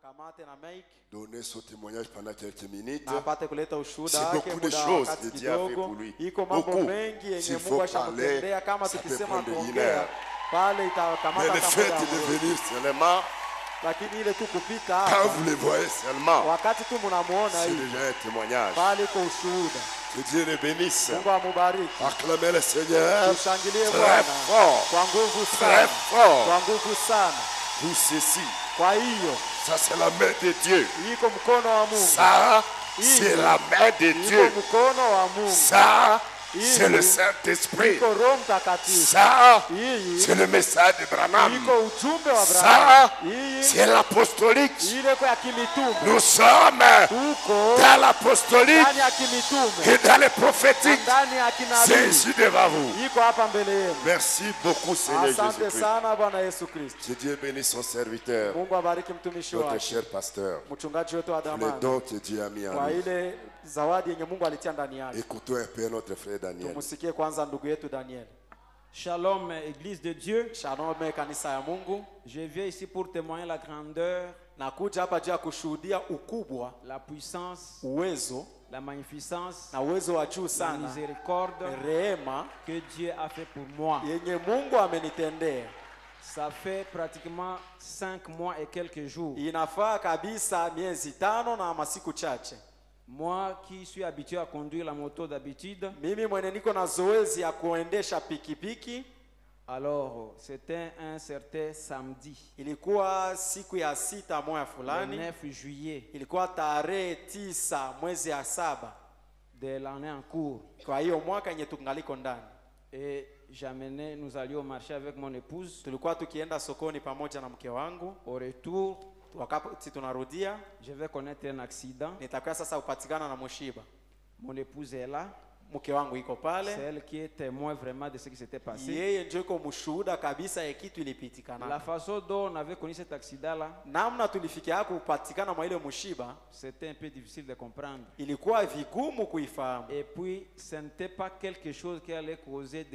akamate na mic donner son témoignage pendant quelques minutes. na apate kuleta ushuhuda C'est wake beaucoup de muda choses wakati que Dieu a fait kidogo. pour lui. Iko mambo Beaucoup. mengi yenye S'il Mungu faut ashamtendea. parler, Kama ça peut tukisema prendre une kuongea heure. pale Mais itakamata le kama fait muda de mrefu. venir seulement, Lakini ile tu kupita quand hapa vous le voyez seulement, wakati tu mnamuona c'est hivi déjà un témoignage. pale iko ushuhuda. Que Dieu le bénisse. Mungu amubariki. Acclamez le Seigneur Tushangilie très Bwana fort, kwa nguvu très sana, fort. kwa nguvu sana. Pour ceci, Kwa hiyo ça c'est la main de Dieu. iko mkono wa Mungu, Ça, c'est la main de iko Dieu. mkono wa Mungu, Ça, c'est le Saint-Esprit. iko Roho Mtakatifu, Ça, hii c'est le message de Branham. iko ujumbe wa Ça, Abrahamu, hii c'est l'apostolique. ile kwa ya kimitume. Nous sommes Tuko dans l'apostolique ndani ya kimitume et dans le na prophétique. ndani ya C'est kinabii, ici devant vous. iko hapa mbele yenu. Merci beaucoup, Seigneur Asante Jésus-Christ. sana Bwana Yesu Kristo. Que Dieu bénisse son serviteur, Mungu abariki mtumishi notre wake, cher pasteur. mchungaji wetu wa Les dhamani, dons que Dieu a mis en kwa lui. ile zawadi yenye Mungu alitia ndani yake. Écoutons un peu notre frère Daniel. Tumusikie kwanza ndugu yetu Daniel. Shalom, Église de Dieu. Shalom kanisa ya Mungu. Je viens ici pour témoigner la grandeur, Nakuja hapa juu ya kushuhudia ukubwa, la puissance, uwezo la magnificence, na uwezo wa juu la sana, miséricorde rehema que Dieu a fait pour moi. yenye Mungu amenitendea. Ça fait pratiquement 5 mois et quelques jours. Inafaa kabisa miezi 5 na masiku chache. Moi qui suis habitué à conduire la moto d'habitude, Mimi mwenye niko na zoezi ya kuendesha pikipiki, alors c'était un certain samedi, ilikuwa siku ya 6 mwezi le fulani, 9 juillet ilikuwa tarehe 9 mwezi ya 7. de l'année en cours. Kwa hiyo mwaka yenye tungaliko ndani, Et nous allions marcher avec mon épouse. tulikuwa tukienda sokoni pamoja na mke wangu. Au retour, Wakati tunarudia, je vais connaître un accident. nitakuwa sasa upatikana na mshiba. Mon épouse est là. Mke wangu iko C'est pale, elle qui est témoin vraiment de ce qui s'était passé. yeye ndio iko mshuhuda kabisa ya kitu La ilipitikana. façon dont on avait connu cet accident-là, Namna tulifikia kupatikana mwa ile mshiba c'était un peu difficile de comprendre. ilikuwa vigumu kuifahamu, Et puis, ce n'était pas quelque chose qui allait causer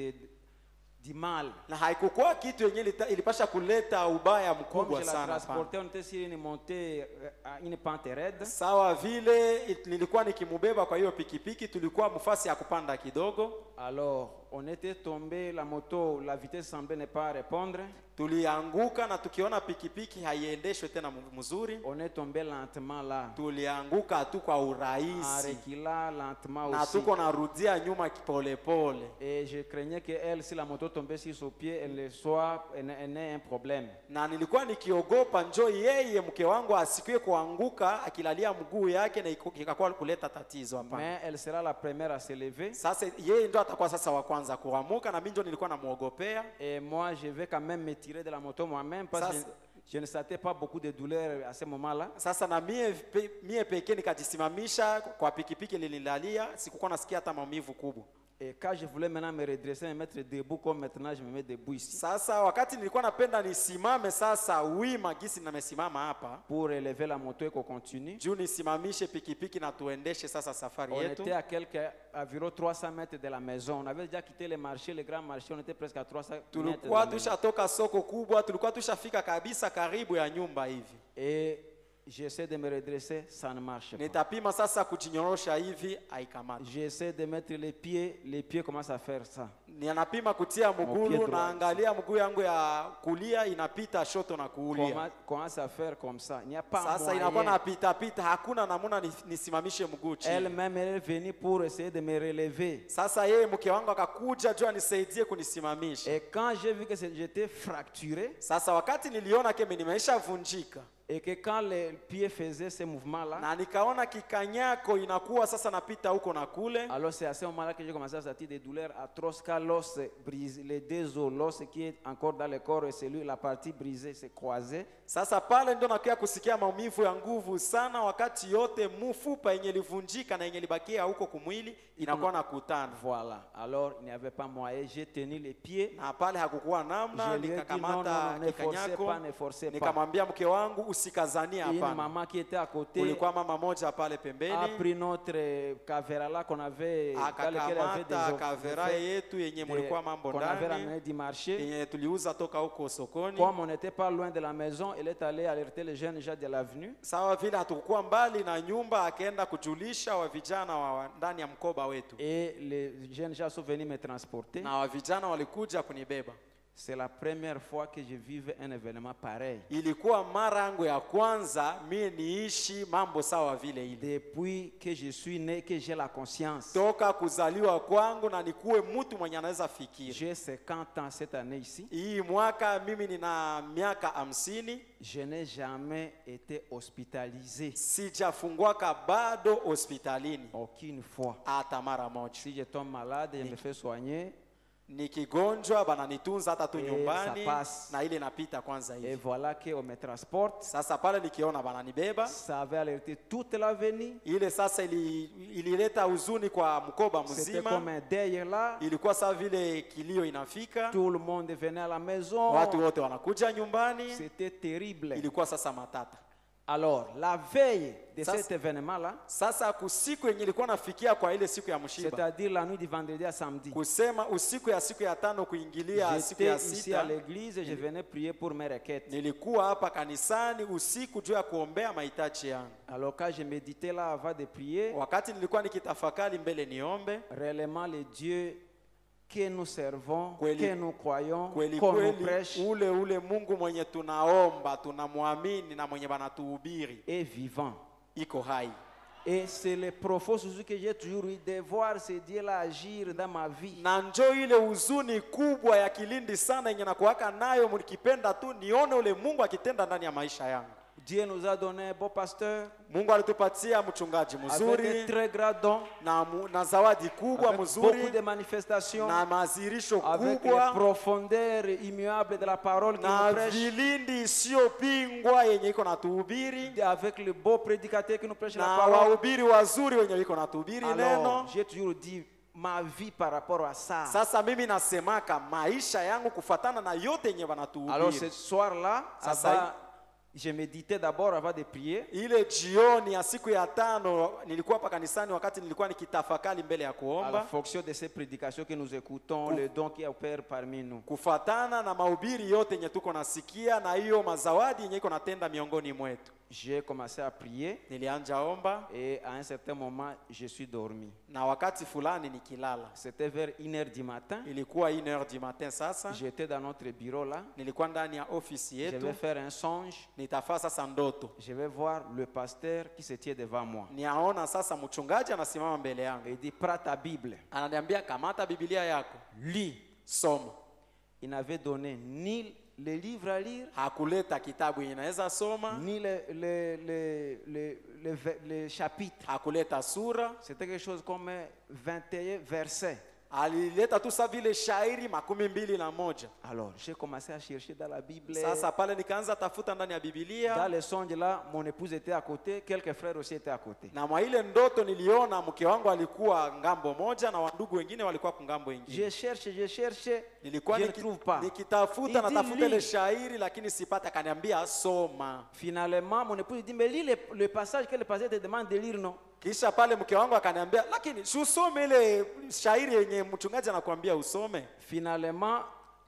du mal. na haikukuwa kitu yenye ilipasha kuleta ubaya Comme mkubwa je la sana. transportais, Hapana. on était sur une montée, à une pente raide. Sawa vile nilikuwa nikimubeba kwa hiyo pikipiki, tulikuwa mfasi ya kupanda kidogo, Alors, on était tombé, la moto, la vitesse semblait ne pas répondre. tulianguka na tukiona pikipiki haiendeshwe tena mzuri, On est tombé lentement là, tulianguka tu kwa en urahisi reculant lentement na aussi. tuko narudia nyuma polepole. Et je craignais qu'elle, si la moto tombait sur son pied, elle n'ait un problème. Na nilikuwa nikiogopa njoo yeye mke wangu asikie kuanguka akilalia mguu yake na ikakuwa kuleta tatizo. Hapana. Mais elle sera la première à se lever. Sasa yeye ndo atakuwa sasa wa kwanza kuamuka, na mimi ndio nilikuwa namuogopea. Et moi, je vais quand même me tirer de la moto moi-même parce que je ne sentais pas beaucoup de douleur à ce moment-là. Sasa na mie pekee nikajisimamisha kwa pikipiki lililalia, sikukuwa nasikia hata maumivu kubwa. Et quand je voulais maintenant me redresser, me mettre debout comme maintenant je me mets debout ici, Sasa wakati nilikuwa napenda nisimame sasa wima gisi namesimama hapa, pour relever la moto et qu'on continue, juu nisimamishe pikipiki na tuendeshe sasa safari on yetu. était à environ 300 mètres de la maison. On avait déjà quitté le marché, le grand marché, on était presque à 300 mètres de la Tulikuwa maison. tushatoka soko kubwa, tulikuwa tushafika kabisa karibu ya nyumba hivi. Et j'essaie de me redresser, ça ne marche pas. Nitapima sasa kujinyorosha hivi, haikamata. J'essaie de mettre les pieds commencent à faire ça. Ninapima kutia mguu, droit. naangalia mguu yangu ya kulia inapita shoto na kuulia. Commence à faire comme ça. Il n'y a pas Sasa inakuwa moyen. napita pita, hakuna namuna nisimamishe mguu chini. Elle-même elle est venue pour essayer de me relever. Sasa yeye mke wangu akakuja juu anisaidie kunisimamisha. Et quand j'ai vu que j'étais fracturé Sasa wakati niliona kama nimeisha vunjika et que quand les pieds faisaient ce mouvement-là, na nikaona kikanyako inakuwa sasa napita huko na kule, alors c'est à ce moment-là que j'ai commencé à sentir des douleurs atroces car l'os brisé, les deux os, l'os qui est encore dans le corps et celui, la partie brisée s'est croisée. sasa pale ndo nakuya kusikia maumivu ya nguvu sana, wakati yote mfupa yenye livunjika na yenye libakia huko kumwili inakuwa nakutana. Voilà. Alors il n'y avait pas moyen. J'ai tenu les pieds. Na pale hakukuwa namna, Je lui ai dit, non, nikakamata non, ne forcez kikanyako, pas, ne forcez pas. nikamwambia mke wangu usikazanie, Et une hapana. maman qui était à côté Kulikuwa mama moja pale a pembeni pris notre Kavera là qu'on avait, dans lequel il y avait akakamata kavera yetu yenye mulikuwa mambo qu'on avait ndani ramené du marché. yenye tuliuza toka huko sokoni. Comme on n'était pas loin de la maison, elle est allée alerter les jeunes gens de l'avenue. Sawa vile hatukuwa mbali na nyumba, akaenda kujulisha wa vijana wa ndani ya mkoba wetu, Et les jeunes gens sont venus me transporter. na wa vijana walikuja kunibeba. C'est la première fois que je vivais un événement pareil. Ilikuwa mara yangu ya kwanza mie niishi mambo sawa vile ile, Depuis que je suis né, que j'ai la conscience. toka kuzaliwa kwangu na nikuwe mtu mwenye anaweza fikiri. J'ai 50 ans cette année ici. Hii mwaka mimi nina miaka 50, Je n'ai jamais été hospitalisé. sijafungwaka bado hospitalini Aucune fois. hata mara moja. Si je tombe malade, je me fais soigner. Nikigonjwa bananitunza hata tu Eh, nyumbani, ça passe. na ile napita kwanza Et hivi. voilà qu'on me transporte. Sasa pale nikiona bananibeba, Ça avait alerté toute l'avenue. ile sasa ilileta huzuni kwa mkoba C'était comme mzima. un deuil là. Ilikuwa saa vile kilio inafika, Tout le monde venait à la maison. watu wote wanakuja nyumbani. C'était terrible. Ilikuwa sasa matata. Alors, la veille de Ça, cet événement-là, Sasa kusiku yenye ilikuwa nafikia kwa ile siku ya mshiba, c'est-à-dire la nuit du vendredi à samedi, kusema usiku ya siku ya tano kuingilia siku j'étais ya ici à sita, l'église et je venais prier pour mes requêtes. nilikuwa hapa kanisani usiku juu ya kuombea mahitaji yangu. Alors, quand je méditais là avant de prier, Wakati nilikuwa nikitafakari mbele niombe, réellement le Dieu que nous servons, Kweli- que nous croyons, kweli qu'on nous kweli prêche, ule Mungu mwenye tunaomba tunamwamini na mwenye banatuhubiri est vivant. iko hai. Et c'est le profond souci que j'ai toujours eu de voir ce Dieu-là agir dans ma vie. Na njo ile huzuni kubwa ya kilindi sana yenye nakuwaka nayo, mlikipenda tu nione ule Mungu akitenda ndani ya maisha yangu. Dieu nous a donné un beau pasteur Mungu alitupatia mchungaji avec un mzuri très grand don, na zawadi kubwa avec mzuri beaucoup de manifestations, na mazirisho avec les kubwa profondeurs immuables de la parole qui na nous prêche, vilindi isiyopingwa yenye iko natuhubiri avec le beau prédicateur qui nous prêche la na parole. wahubiri wazuri wenye iko natuhubiri neno. Alors, j'ai toujours dit ma vie par rapport à ça. Sasa mimi nasemaka maisha yangu kufatana na yote yenye Alors, wanatuhubiri. ce soir-là, Ça, ça, je méditais d'abord avant de prier. Ile jioni ya siku ya tano nilikuwa hapa kanisani, wakati nilikuwa nikitafakari mbele ya À la kuomba, fonction de ces prédications que nous écoutons, le don qui opère parmi nous. kufatana na mahubiri yote yenye tuko nasikia na hiyo mazawadi yenye iko natenda miongoni mwetu. J'ai commencé à prier Nilianja omba et à un certain moment, je suis dormi. na wakati fulani nikilala, C'était vers 1h du matin. ilikuwa 1h du matin. Sasa J'étais dans notre bureau là. nilikuwa ndani ya ofisi Je yetu, vais faire un songe. nitafaa sasa ndoto, Je vais voir le pasteur qui se tient devant moi. niaona sasa mchungaji anasimama mbele yangu, Et il dit, prends ta Bible, ananiambia kamata Biblia yako, lis. soma. Il n'avait donné ni les livres à lire, Hakuleta kitabu yenye naweza soma, ni les chapitres. hakuleta sura, C'était quelque chose comme 21 versets. alileta tu sa vile shairi 21. Alors, j'ai commencé à chercher dans la Bible. Sasa pale nikaanza tafuta ndani ya Dans Biblia, les songes là, mon épouse était à côté, quelques frères aussi étaient à côté. na mwa ile ndoto niliona mke wangu alikuwa ngambo moja na wandugu wengine walikuwa kungambo ingine. Je cherche, Nilikuwa je ne trouve pas. nikitafuta Il dit, natafuta ile lis. shairi lakini sipata, akaniambia soma. Finalement, mon épouse dit, mais lis le passage que le pasteur te demande de lire, non? Kisha pale mke wangu akaniambia, lakini si usome ile shairi yenye mchungaji anakuambia usome. Finalement,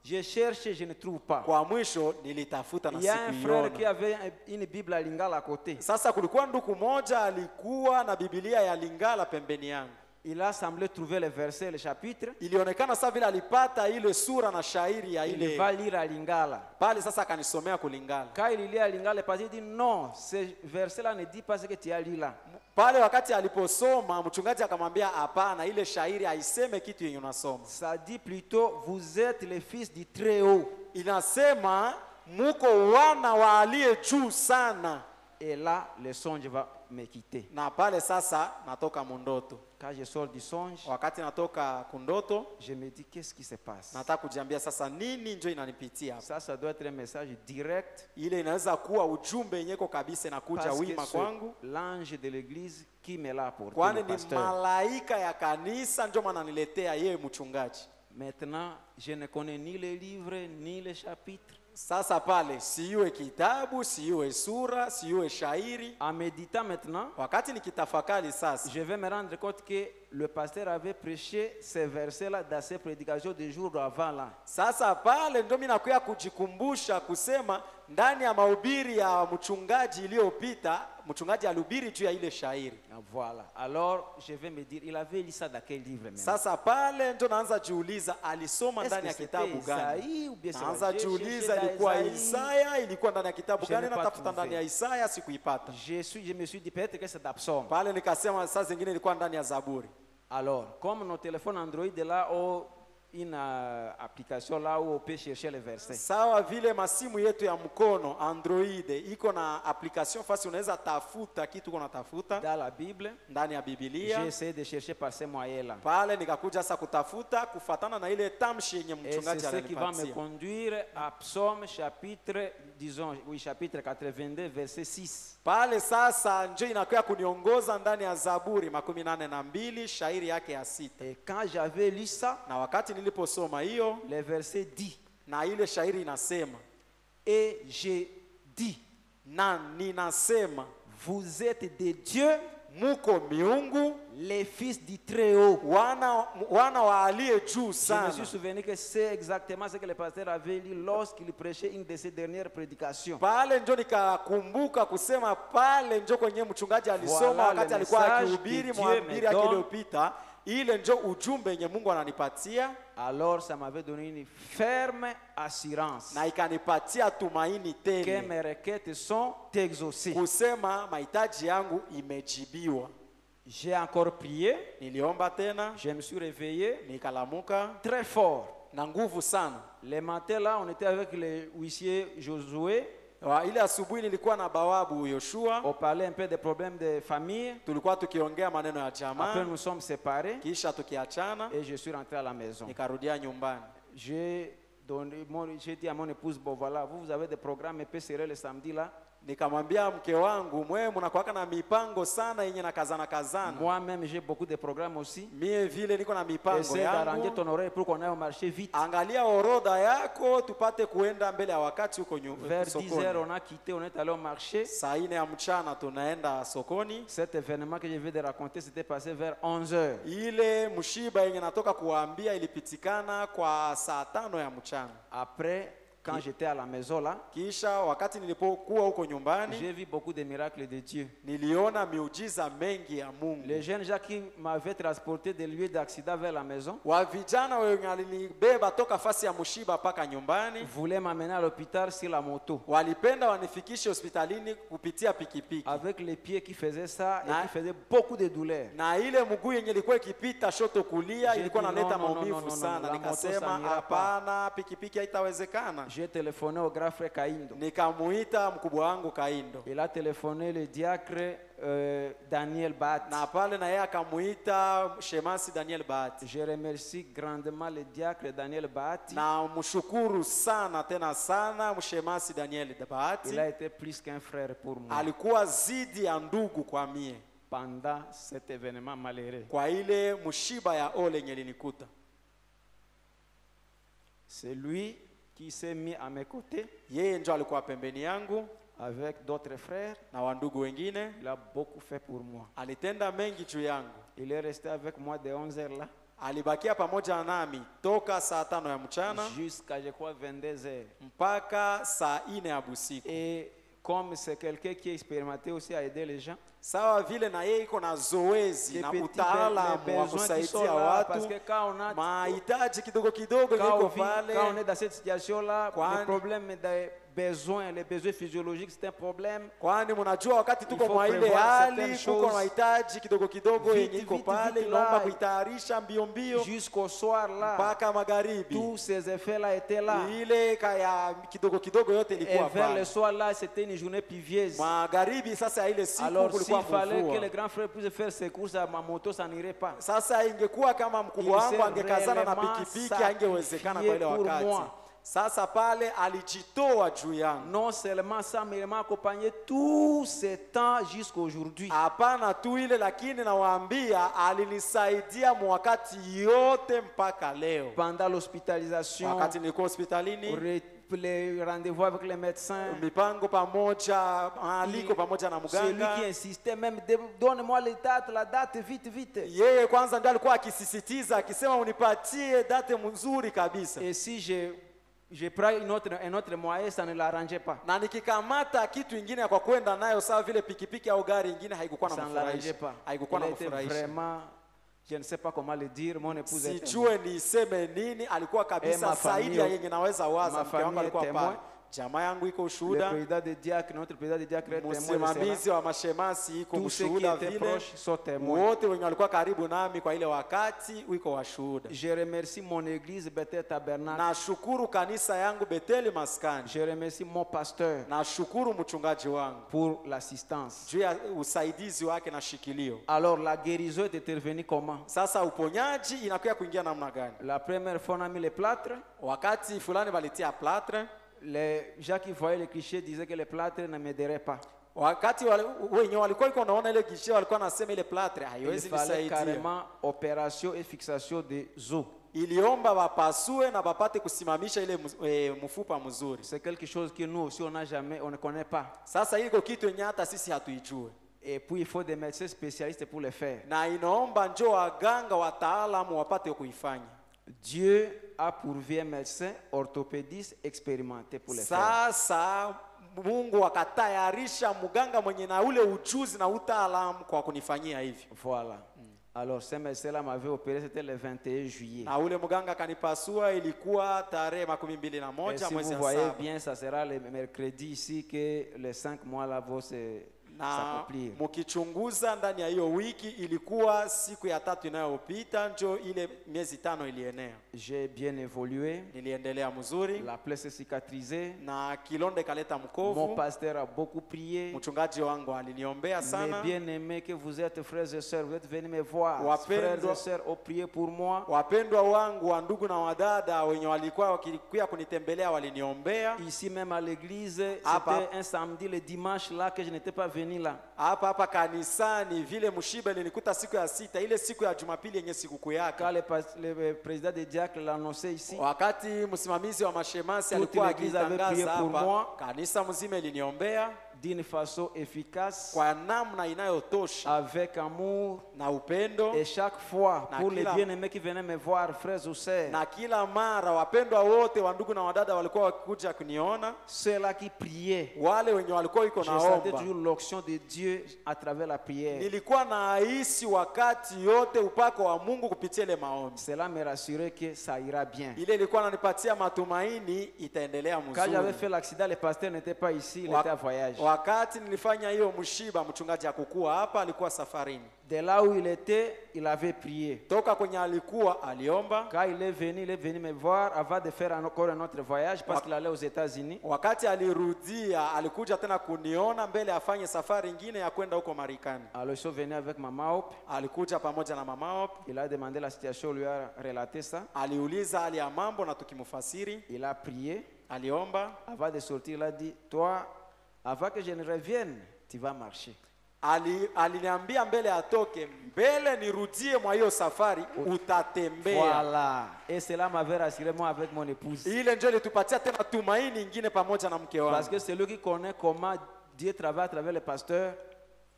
je cherche, je ne trouve pas. Kwa mwisho nilitafuta na Il y a un frère qui sikuiona. avait une Bible à Lingala à côté. Sasa kulikuwa ndugu moja alikuwa na Biblia ya Lingala pembeni yangu. Il a semblé trouver les versets, les chapitres. Ilionekana sasa vile alipata ile sura na shairi ya Il ile va lire à Lingala. pale, sasa akanisomea kulingala Quand il lit à Lingala, le pasteur dit non, ce verset-là ne dit pas ce que tu as lu là. pale. Wakati aliposoma mchungaji akamwambia hapana, ile shairi haiseme kitu yenye unasoma, Ça dit plutôt, vous êtes les fils du Très-Haut. inasema muko wana wa aliye juu sana. Et là, le songe va me quitter. Na pale sasa natoka mundoto. Quand je sors du songe, Wakati natoka kundoto, je me dis, qu'est-ce qui se passe? nataka kujiambia sasa nini njo inanipitia hapa. Ça doit être un message direct. Ile inaweza kuwa ujumbe yenyeko kabisa inakuja Parce que wima c'est kwangu, l'ange de l'église qui me l'a apporté, kwani le ni pasteur. malaika ya kanisa njo maana niletea yeye mchungaji. Maintenant, je ne connais ni les livres, ni les chapitres. Sasa pale siwe kitabu, siwe sura, siwe shairi. En méditant maintenant, Wakati nikitafakari sasa, je vais me rendre compte que le pasteur avait prêché ces versets-là dans ses prédications des jours avant là. sasa pale ndio mimi nakuya kujikumbusha kusema ndani ya mahubiri ya mchungaji iliyopita, mchungaji alihubiri juu ya ile shairi. Ah, voilà. Alors, je vais me dire, il avait lu ça dans quel livre maintenant? Sasa pale ndio naanza jiuliza alisoma Est-ce ndani que ya c'était kitabu gani? Isaïe ou bien c'est Naanza J'ai jiuliza cherché dans ilikuwa Isaïe. Isaya, ilikuwa ndani ya kitabu Je gani? n'ai pas Natafuta trouvé. ndani ya Isaya, sikuipata. Je me suis dit peut-être que c'est d'Absaume. Pale nikasema saa zingine ilikuwa ndani ya Zaburi. Alors, comme nos téléphones Android là ont une application là où on peut chercher les versets. Sawa vile masimu yetu ya mkono Android iko na application fasi unaweza tafuta kitu uko natafuta Dans la Bible, ndani ya j'ai Biblia. essayé de chercher par ces moyens-là. Pale nikakuja sasa kutafuta kufatana na ile tamshi yenye Et c'est mchungaji ce qui va me alinipatia. conduire à Psaume chapitre, disons, oui, chapitre 82, verset 6. Pale sasa njo inakuwa kuniongoza ndani ya Zaburi 82 shairi yake ya 6. Et quand j'avais lu ça, Na wakati niliposoma hiyo le verset dit, na ile shairi inasema, et j'ai dit, na ninasema vous êtes des dieux, muko miungu les fils du Très-Haut. wana wa aliye juu Je me sana. suis souvenu que c'est exactement ce que le pasteur avait lu lorsqu'il prêchait une de ses dernières prédications. Pale njo nikakumbuka kusema pale njo kwenye mchungaji alisoma Voilà wakati le alikuwa message akihubiri que Dieu mhubiri me yake donne. iliyopita. Ile njo ujumbe yenye Mungu ananipatia Alors ça m'avait donné une ferme assurance na ikanipatia tumaini que tele mes requêtes sont exaucées. kusema mahitaji yangu imejibiwa. J'ai encore prié, Niliomba tena, je me suis réveillé nikalamuka très fort. na nguvu sana. Le matin là, on était avec le huissier Josué, Ile asubuhi nilikuwa na bawabu Yoshua, on parlait un peu des problèmes de famille. tulikuwa tukiongea maneno ya Après jamaa, nous sommes séparés kisha tukiachana, et je suis rentré à la maison. nikarudia nyumbani. J'ai dit à mon épouse, bon voilà, vous avez des programmes épais serrés le samedi là. Nikamwambia mke wangu, mwe mnakuwaka na mipango sana yenye na kazana. Moi-même, j'ai beaucoup de programmes aussi. Mie vile niko na mipango Essaie d'arranger yangu. ton oreille pour qu'on aille au marché vite. Angalia orodha yako tupate kuenda mbele ya wakati huko Vers 10 heures, sokoni. on a quitté, on est allé au marché. Saa 4 ya mchana tunaenda sokoni. Cet événement que je viens de raconter s'était passé vers 11 heures. Ile mshiba yenye natoka kuambia ilipitikana kwa saa 5 ya mchana. Après, quand j'étais à la maison là, Kisha wakati nilipokuwa huko nyumbani, j'ai vu beaucoup de miracles de Dieu. niliona miujiza mengi ya Mungu. Les jeunes gens qui m'avaient transporté des lieux d'accident vers la maison Wa vijana wenye alinibeba toka fasi ya mshiba mpaka nyumbani, voulaient m'amener à l'hôpital sur la moto. walipenda wanifikishe hospitalini kupitia pikipiki. Avec les pieds qui faisaient ça et Na- qui faisaient beaucoup de douleur. Na ile mguu yenye ilikuwa ikipita shoto kulia J'ai ilikuwa dit, naleta non, non, maumivu non, non, sana. non, la moto, Nikasema ça n'ira hapana, pikipiki haitawezekana. J'ai téléphoné au grand frère Kaindo. Nikamuita mkubwa wangu Kaindo, Il a téléphoné le diacre Daniel Bat. na pale na yeye akamuita shemasi Daniel Bahati. Je remercie grandement le diacre Daniel Bahati. Na mshukuru sana tena sana mshemasi Daniel Bahati. Il a été plus qu'un frère pour moi Alikuwa zidi ya ndugu kwa mie pendant cet événement malheureux. kwa ile mshiba ya ole yenye linikuta. C'est lui qui s'est mis à mes côtés Yeye ndio alikuwa pembeni yangu avec d'autres frères. na wandugu wengine. Il a beaucoup fait pour moi. Alitenda mengi juu yangu. Il est resté avec moi de 11 heures là Alibakia pamoja nami toka saa 5 ya mchana jusqu'à, je crois, 22 heures. mpaka saa 4 ya busiku. Et comme c'est quelqu'un qui est expérimenté aussi à aider les gens, Sawa vile na yeye iko na zoezi les na petits utaalamu wa besoins qui sont kusaidia là, parce watu, que quand on a mahitaji kidogo kidogo quand liko on, quand on est pale, dans cette situation-là, Kwani- le problème des besoins, les besoins physiologiques, c'est un problème. kwani mnajua wakati tuko Il faut mwa ile prévoir hali certaines kuko choses. mahitaji kidogo kidogo Vite, yenye iko vite, pale, vite inaomba là. kuitayarisha mbio mbio Jusqu'au soir là, mpaka magharibi. tous ces effets-là étaient là. Ile kaya kidogo kidogo yote Et ilikuwa vers le pale. soir là, c'était une journée pluvieuse. Magharibi sasa ya ile siku Alors kulikuwa s'il fallait que mvua. le grand frère puisse faire ses courses à ma moto, ça n'irait pas. Sasa ingekuwa kama mkubwa Il wangu s'est angekazana na réellement pikipiki, haingewezekana kwa ile sacrifié pour wakati. moi. Sasa pale alijitoa juu yangu. Non seulement ça, mais il m'a accompagné tout ce temps jusqu'aujourd'hui. Hapana tu ile, lakini nawaambia alinisaidia wakati yote mpaka leo. Pendant l'hospitalisation, Wakati nilikuwa hospitalini, les rendez-vous avec les médecins. mipango pamoja, maaliko pamoja na Celui qui mganga. insistait même, donne-moi la date, vite, vite. Yeye kwanza ndiye alikuwa akisisitiza akisema unipatie date mzuri kabisa. Et si je prends un autre moyen, ça ne l'arrangeait pas. Na nikikamata kitu ingine ya kwa kwenda nayo sawa vile pikipiki au gari ingine haikukuwa Ça na ne l'arrangeait mfurahisha. pas. Haikukuwa Il na était mfurahisha. vraiment, je ne sais pas comment le dire, mon épouse était Sijue niseme nini, alikuwa kabisa ma zaidi ya famille- yenye naweza waza. ma Mke wangu famille alikuwa est pale. témoin. Jamaa yangu iko le ushuhuda. président de diacre, notre président de diacre est témoin de Msimamizi cela. wa mashemasi iko Tous ceux qui mshuhuda étaient vile. proches sont témoins. Wote wenye walikuwa karibu nami kwa ile wakati wiko washuhuda. Je remercie mon église Bethel Tabernacle. Nashukuru kanisa yangu Beteli Maskani. Je remercie mon pasteur Nashukuru mchungaji wangu pour l'assistance. juu ya usaidizi wake na shikilio. Alors la guérison est intervenue comment? Sasa uponyaji inakuwa kuingia namna gani? La première fois on a mis les plâtres. Wakati fulani walitia plâtre, Les gens qui voyaient les clichés disaient que les plâtres ne m'aideraient pas. wakati wenye walikuwa iko naona ile gishe walikuwa nasema ile plâtre Il haiwezi fallait nisaidia. carrément opération et fixation des os. Iliomba wapasue na wapate kusimamisha ile mfupa mzuri. C'est quelque chose que nous aussi on ne connaît pas. Sasa iko kitu yenye hata sisi hatuijue. Et puis il faut des médecins spécialistes pour le faire. Na inaomba njoo waganga wataalamu wapate kuifanya. Dieu a pourvu un médecin orthopédiste expérimenté pour le faire. Sasa Mungu akatayarisha mganga mwenye na ule ujuzi na utaalamu kwa kunifanyia hivi. Voilà. Alors ce médecin-là m'avait opéré, c'était le 21 juillet. Na ule mganga kanipasua ilikuwa tarehe 21 Et si mwezi vous wa voyez saba. bien, ça sera le mercredi ici que les 5 mois là vont Na s'accomplir. mkichunguza ndani ya hiyo wiki ilikuwa siku ya 3 inayopita njo ile miezi 5 ilienea. J'ai bien évolué. Niliendelea mzuri La plaie s'est cicatrisée. na kilonde kaleta Mon mkovu. pasteur a beaucoup prié. Mchungaji wangu aliniombea Mes sana. bien-aimés que vous êtes, frères et sœurs, vous êtes venus me voir. Wapendwa- Frères et sœurs ont prié pour moi. Wapendwa wangu wa ndugu na wadada wenye walikuwa wakikuja kunitembelea waliniombea. Ici même à l'église, Apa. c'était un samedi, le dimanche là que je n'étais pas venu là. Hapa kanisani vile mshiba ilinikuta siku ya 6, ile siku ya Jumapili yenye sikukuu yake. Quand le président des diacres l'a annoncé ici, Wakati msimamizi wa mashemasi Toute alikuwa l'église avait prié akitangaza pour moi. hapa, kanisa mzima iliniombea d'une façon efficace, kwa namna inayotosha avec amour, na upendo. et chaque fois, Na pour les kila- bien-aimés qui venaient me voir, frères ou sœurs, Na kila mara wapendwa wote wa ndugu na wadada walikuwa wakikuja kuniona, ceux-là qui priaient, wale wenye walikuwa iko je sentais naomba, toujours l'onction de Dieu à travers la prière. nilikuwa nahisi wakati yote upako wa Mungu kupitia ile maombi. Cela me rassurait que ça ira bien. Ile ilikuwa inanipatia matumaini itaendelea Quand j'avais mzuri. fait l'accident, le pasteur n'était pas ici, il Wa- était à voyage. Wakati nilifanya hiyo mshiba, mchungaji hakukuwa hapa, alikuwa safarini. De là où il était, il avait prié. Toka kwenye alikuwa aliomba. Quand il est venu me voir avant de faire encore un autre voyage parce qu'il allait aux États-Unis. Wakati alirudia, alikuja tena kuniona mbele afanye safari ingine ya kwenda huko Marekani. Alors ils sont venus avec Mama Hope. Alikuja pamoja na mama Hope. Il a demandé la situation, on lui a relaté ça. Aliuliza hali ya mambo na tukimfasiri. Il a prié. Aliomba. Avant de sortir, il a dit, toi, avant que je ne revienne, tu vas marcher. Aliniambia mbele atoke, mbele nirudie mwa hiyo safari utatembea. Voilà. Et cela m'avait rassuré moi avec mon épouse. Ile ndio ilitupatia tena tumaini ingine pamoja na mke wangu. Parce que c'est lui qui connaît comment Dieu travaille à travers le pasteur.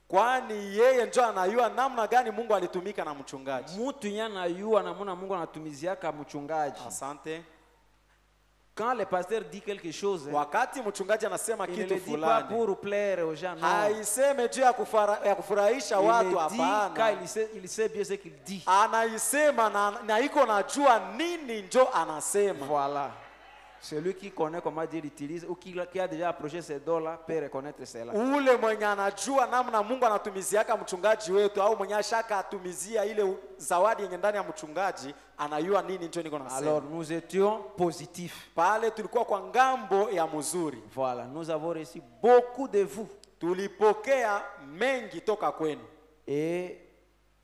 Kwani yeye ndio anajua namna gani Mungu alitumika na mchungaji. Mtu yanayua namna Mungu anatumiziaka mchungaji. Asante. Quand le pasteur dit quelque chose, Wakati mchungaji anasema il ne kitu le dit pas fulani, pour plaire aux gens, non. haiseme juu ya kufurahisha Il watu, le dit hapana. quand il sait bien ce qu'il dit. Anaisema na iko najua nini njo anasema. Voilà. Celui qui connaît comment Dieu l'utilise ou qui a déjà approché ces dons-là peut reconnaître cela. Ule mwenye anajua namna Mungu anatumiziaka mchungaji wetu au mwenye ashaka atumizia ile zawadi yenye ndani ya mchungaji anajua nini njo niko nasema. Alors nous étions positifs. Pale tulikuwa kwa ngambo ya mzuri. Voilà, nous avons reçu beaucoup de vous. Tulipokea mengi toka kwenu. Et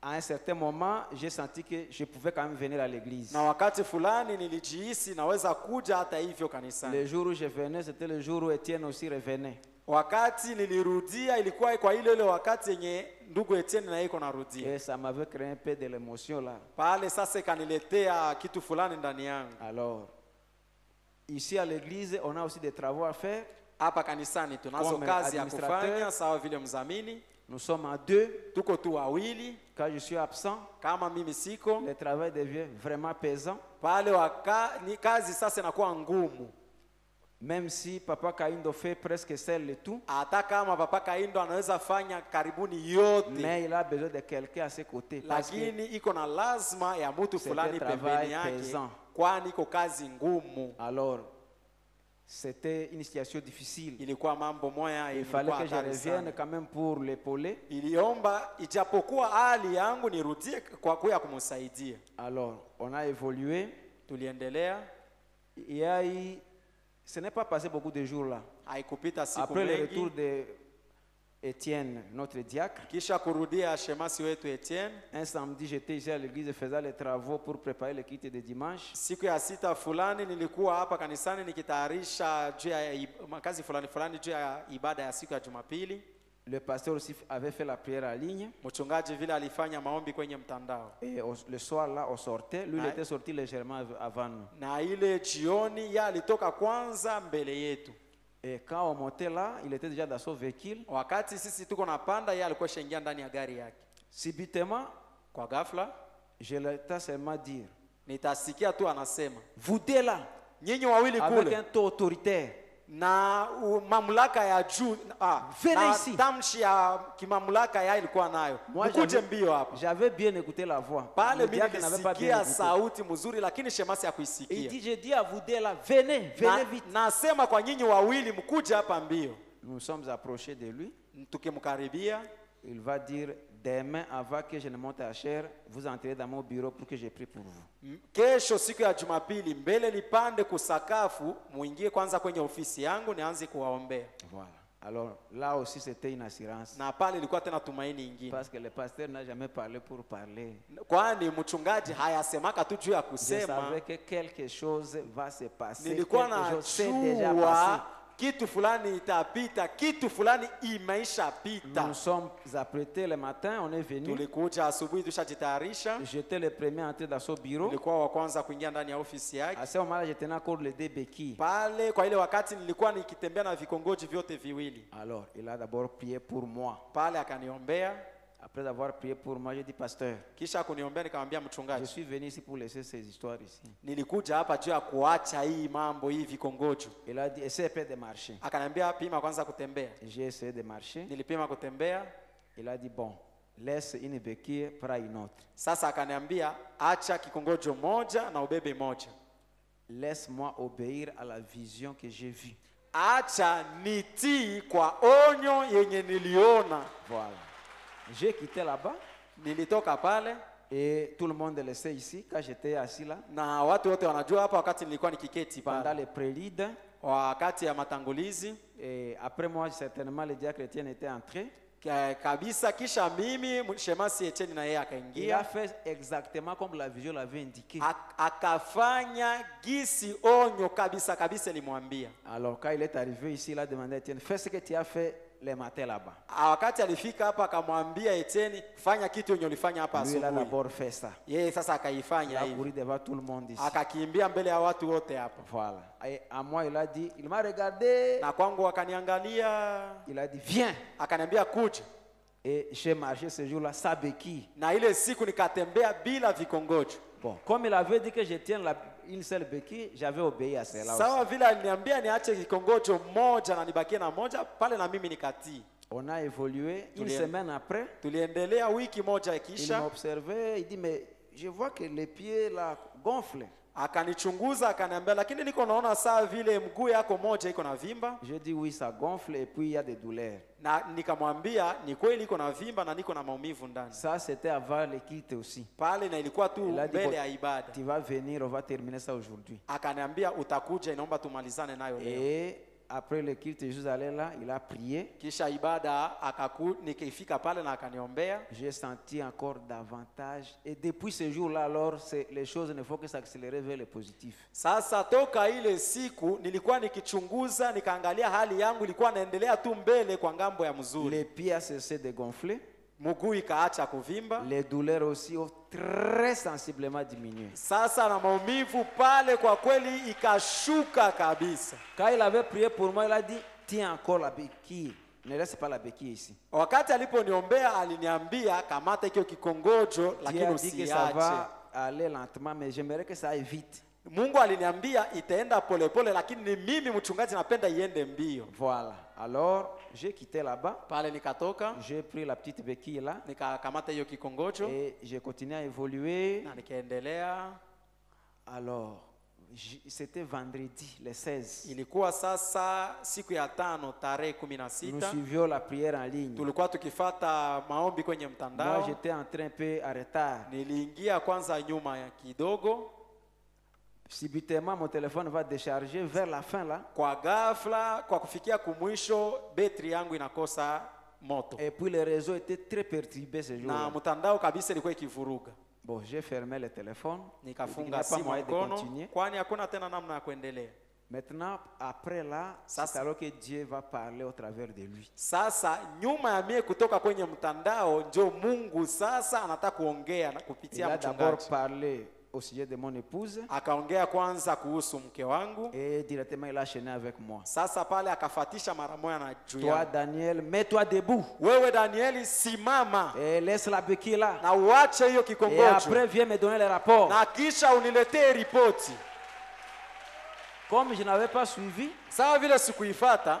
à un certain moment, j'ai senti que je pouvais quand même venir à l'église. Na wakati fulani nilijihisi naweza kuja hata hivyo kanisani. Le jour où je venais, c'était le jour où Étienne aussi revenait. Wakati nilirudia ilikuwa kwa ile wakati yenye ndugu Etienne na yiko narudia. Et ça m'avait créé un peu de l'émotion là. Pale sasa kaniletea kitu fulani ndani yangu. Alors, Ici à l'église, on a aussi des travaux à faire. Hapa kanisani tunazo Comme kazi ya administrateur. kufanya sawa vile mzamini. Nous sommes à 2. Tuko tu wawili, Quand je suis absent, kama mimi siko le travail devient vraiment pesant. pale, ni kazi sasa inakuwa ngumu. Même si Papa Kaindo fait presque seul le tout, Hata kama Papa Kaindo anaweza fanya karibuni yote, mais il a besoin de quelqu'un à ses côtés. Parce que lakini iko na lazima ya mtu C'était fulani travail pembeni yake, pesant. kwani iko kazi ngumu. alors, c'était une situation difficile. Ilikuwa mambo moya Il ilikuwa fallait que je hatari revienne sana. quand même pour l'épauler. Iliomba ijapokuwa hali yangu nirudie kwa kuya kumsaidia. Alors, on a évolué. Tuliendelea, Il y a eu, ce n'est pas passé beaucoup de jours là. haikupita siku Après le retour mengi de Étienne, notre diacre, kisha kurudia shemasi wetu Etienne. un samedi, j'étais ici à l'église et faisais les travaux pour préparer le culte de dimanche. Siku ya sita fulani nilikuwa hapa kanisani nikitayarisha juu ya kazi fulani fulani juu ya ibada ya siku ya Jumapili. Le pasteur aussi avait fait la prière en ligne. Mchungaji vile alifanya maombi kwenye mtandao, Et le soir là, on sortait. Lui, il Ouais. était sorti légèrement avant nous. na ile jioni yeye alitoka kwanza mbele yetu. Et quand on montait là, il était déjà dans son véhicule. Wakati sisi tuko na panda, yeye alikuwa shaingia ndani ya gari yake. Subitement, Kwa ghafla je l'entends seulement dire, nitasikia tu anasema, vous deux là, nyinyi wawili avec kule un taux autoritaire, na mamlaka ya juu Venez na ici. tamshi ya kimamlaka ya ilikuwa nayo, Moi, mkuje mbio hapa. j'avais bien écouté la voix. Pale Le mimi diacre n'avait pas bien nilisikia écouté. sauti mzuri, lakini shemasi Il hakuisikia. dit, je dis à vous deux là, venez, venez vite. Nasema kwa nyinyi wawili mkuje hapa mbio. Nous nous sommes approchés de lui. Tukimkaribia Il va dire, demain, avant que je ne monte à Cher, vous entrez dans mon bureau pour que je prie pour vous. kesho, siku ya Jumapili, mbele nipande kusakafu, muingie kwanza kwenye ofisi yangu nianze kuwaombea. Voilà. Alors là aussi, c'était une assurance. Na pale ilikuwa tena tumaini ingine, Parce que le pasteur n'a jamais parlé pour parler. kwani mchungaji hayasemaka tu juu ya Je kusema. savais que quelque chose va se passer. Nilikuwa Quelque chose s'est déjà passé. najua kitu fulani itapita, kitu fulani imeisha pita. Nous sommes apprêtés le matin, on est venu. Tulikuja asubuhi, tushajitayarisha. J'étais le premier à entrer dans son bureau. Nilikuwa wa kwanza kuingia ndani ya ofisi yake. À ce moment-là, je tenais encore les deux béquilles. Pale kwa ile wakati nilikuwa nikitembea na vikongoji vyote viwili. Alors, il a d'abord prié pour moi. Pale akaniombea, Après avoir prié pour moi, j'ai dit, pasteur, kisha kuniombea, nikamwambia je mchungaji, suis venu ici pour laisser ces histoires ici. nilikuja hapa juu ya kuacha hii mambo hii vikongojo. Il a dit, essaie peut de marcher. Akaniambia pima kwanza kutembea. J'ai essayé de marcher. Nilipima kutembea. Il a dit, bon, laisse une béquille, prends une autre. Sasa akaniambia acha kikongojo moja na ubebe moja. Laisse-moi obéir à la vision que j'ai vue. Acha nitii kwa onyo yenye niliona. Voilà. J'ai quitté là-bas Nilitoka pale et tout le monde le sait ici, quand j'étais assis là, na watu wote wanajua hapa, wakati nilikuwa nikiketi pendant pale les préludes. wakati ya matangulizi Et après moi, certainement, le diacre Étienne était entré. kabisa. Kisha mimi shemasi Etienne na yeye Il a akaingia, fait exactement comme la vision l'avait indiqué. akafanya gisi onyo kabisa kabisa ilimwambia. Alors, quand il est arrivé ici, il a demandé à Étienne, fais ce que tu as fait le matin là-bas. Wakati alifika hapa akamwambia Etienne, fanya kitu yenye ulifanya hapa Lui, il a asubuhi. d'abord fait ça. Yeye sasa Il akaifanya a hivi, couru devant tout le monde ici. akakimbia mbele ya watu wote hapa, Voilà. Et à moi, il a dit, il m'a regardé. na kwangu akaniangalia, Il a dit, viens. akaniambia kuja. Et j'ai marché ce jour-là sans béquille. Na ile siku nikatembea bila vikongojo. Bon, comme il avait dit que je tienne une seule béquille, j'avais obéi à cela aussi. Sawa vile aliniambia niache kikongojo moja na nibakie na moja pale, na mimi nikatii. On a évolué. Une Tulien- semaine après, Tuliendelea, wiki moja il ikisha, m'a observé. Il dit, mais je vois que les pieds là gonflent. akanichunguza akaniambia, lakini niko naona saa vile mguu yako moja iko na vimba. Je dis oui, ça gonfle et puis il y a des douleurs. Na nikamwambia ni kweli iko na vimba na niko na maumivu ndani Ça, c'était avant le culte aussi. pale, na ilikuwa tu Il a dit, mbele ya ibada. tu vas venir, on va terminer ça aujourd'hui. Akaniambia utakuja, inaomba tumalizane nayo leo. Et après le culte, je suis allé là, il a prié. Kisha ibada nikifika pale na akaniombea. J'ai senti encore davantage. Et depuis ce jour-là, alors, les choses ne font que s'accélérer vers le positif. Sasa toka ile siku nilikuwa nikichunguza, nikaangalia hali yangu ilikuwa naendelea tu mbele kwa ngambo ya mzuri. Les pieds ont cessé de gonfler. Mguu ikaacha kuvimba, Les douleurs aussi ont très sensiblement diminué. Sasa na maumivu pale kwa kweli ikashuka kabisa. Quand il avait prié pour moi, il a dit, tiens encore la béquille. Ne laisse pas la béquille ici. Wakati aliponiombea aliniambia kamata hiyo kikongojo Dieu lakini a dit que ça usiache. va aller lentement, mais j'aimerais que ça aille vite. Mungu aliniambia itaenda polepole lakini ni mimi mchungaji napenda iende mbio. Voilà. Alors, j'ai quitté là-bas. Pale nikatoka, J'ai pris la petite béquille là. nikakamata hiyo kikongojo Et j'ai continué à évoluer. na nikaendelea. Alors, c'était vendredi, le 16. Ilikuwa sasa siku ya 5 tarehe Nous 16. suivions la prière en ligne. Tulikuwa tukifata maombi kwenye Moi, mtandao. j'étais en train un peu en retard. Niliingia kwanza nyuma ya kidogo. Subitement, mon téléphone va décharger vers la fin là. Kwa ghafla, kwa kufikia kumwisho, betri yangu inakosa moto Et puis le réseau était très perturbé ce na jour-là. mtandao kabisa ilikuwa ikivuruga. Bon, j'ai fermé le téléphone. Il n'y Nikafunga a pas simu moyen de mkono, continuer. kwani hakuna tena namna ya kuendelea. Maintenant, après là, Ça, c'est alors que Dieu va parler au travers de lui. Sasa nyuma ya mie kutoka kwenye mtandao, njo Mungu sasa anataka kuongea na Il kupitia a d'abord mchungaji. parlé au sujet de mon épouse Akaongea kwanza kuhusu mke wangu. et directement il a enchaîné avec moi. Sasa pale akafatisha mara moja na juu Toi, yangu. Daniel, mets-toi debout Wewe Danieli, simama et laisse la béquille là. na uache hiyo Et kikongojo après, viens me donner le rapport. na kisha uniletee ripoti. Comme je n'avais pas suivi, Sawa vile sikuifata,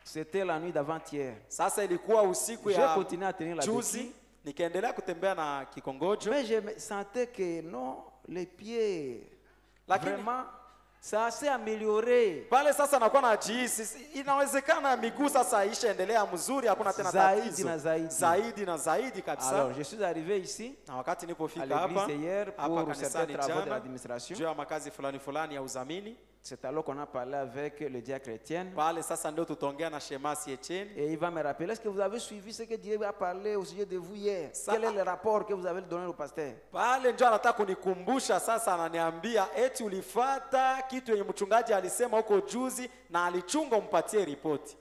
c'était la nuit d'avant-hier. sasa ilikuwa usiku J'ai ya continué à tenir la juzi, béquille. nikaendelea kutembea na kikongojo, Mais je sentais que non, les pieds, lakini vraiment, ça s'est amélioré. pale sasa nakuwa najihisi inawezekana miguu sasa ishaendelea mzuri, hakuna tena Zaidi tatizo na zaidi. zaidi na zaidi kabisa. Alors, je suis arrivé ici, Na wakati à nilipofika l'église hapa hier, hapa pour kanisani certains travaux de jana l'administration. juu ya makazi fulani fulani ya uzamini, C'est alors qu'on a parlé avec le diacre Étienne. pale sasa ndio tutaongea na Shemasi Etienne. Et il va me rappeler, est-ce que vous avez suivi ce que Dieu a parlé au sujet de vous hier? Ça- Quel est le rapport que vous avez donné au pasteur? Pale ndio anataka kunikumbusha sasa, ananiambia eti ulifata kitu yenye mchungaji alisema huko juzi na alichunga umpatie ripoti.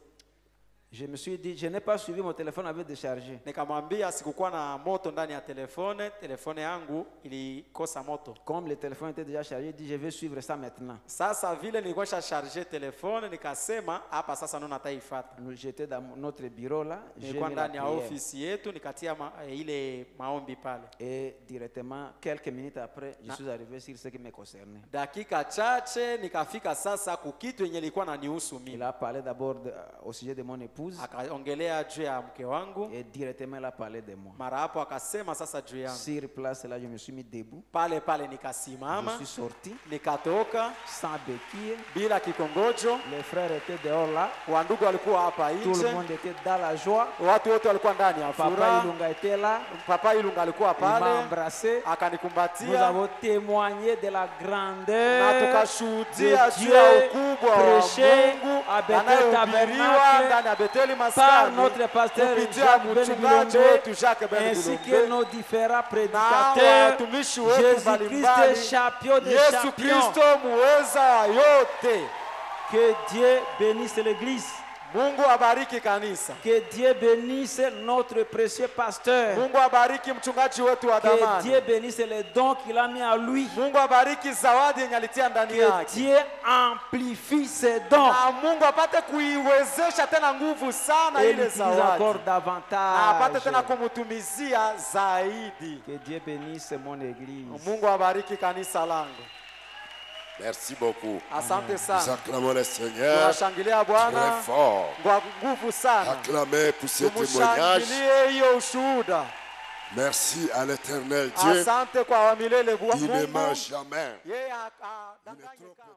Je me suis dit, je n'ai pas suivi, mon téléphone avait déchargé. Nikamwambia sikukuwa na moto ndani ya telefone yangu ilikosa moto. Comme le téléphone était déjà chargé, il dit, je vais suivre ça maintenant. Sasa vile nilikuwa charge telefone, nikasema hapa sasa ndo nataifuata. J'étais dans notre bureau là, j'ai Nilikuwa mis la ndani ya prière. ofisi yetu nikatia ile maombi pale. Et directement, quelques minutes après, je suis arrivé sur ce qui me concernait. Dakika chache nikafika sasa kukitu yenye ilikuwa nanihusu Il mimi. a parlé d'abord au sujet de mon épouse Akaongelea juu ya mke wangu, et directement il a parlé de moi. mara hapo akasema sasa juu yangu. Sur place là, je me suis mis debout. Pale Je nikasimama, suis sorti nikatoka sans béquille. bila kikongojo. Les frères étaient dehors là. Wandugu walikuwa hapa Tout le nje, monde était dans la joie. watu wote walikuwa ndani ya Papa furaha. Ilunga était là. Papa Ilunga alikuwa Il m'a pale embrassé. Nous akanikumbatia avons témoigné de la na grandeur tukashuhudia de juu ya Dieu ukubwa wa prêché Mungu à Bethel anayehubiriwa Tabernacle ndani ya Beteli par Maskani notre pasteur kupitia Jacques Ben mchungaji Bilombe, wetu Jacques Ben ainsi que Bilombe nos différents na prédicateurs. watumishi wetu Jésus-Christ mbalimbali. est champion des Yesu champions. Kristo muweza wa yote. Que Dieu bénisse l'Église. Mungu abariki kanisa. Que Dieu bénisse notre précieux pasteur. Mungu abariki mchungaji wetu wa Que damani. Dieu bénisse les dons qu'il a mis en lui. Mungu abariki zawadi yenye alitia ndani Que yake. Dieu amplifie ses dons Na Mungu apate kuiwezesha tena nguvu sana et ile l'utilise zawadi. encore Na apate tena davantage. kumtumizia zaidi. Que Dieu bénisse mon église. Mungu abariki kanisa langu. Merci beaucoup. Asante Nous sana. acclamons le Seigneur Tunashangilia Bwana très fort. kwa nguvu sana. Acclamez pour ce témoignage. Tumushangilie hiyo ushuhuda. Merci à l'éternel Dieu. Asante kwa wa milele Il ne Mungu. ment jamais. Yeye akadanganya kama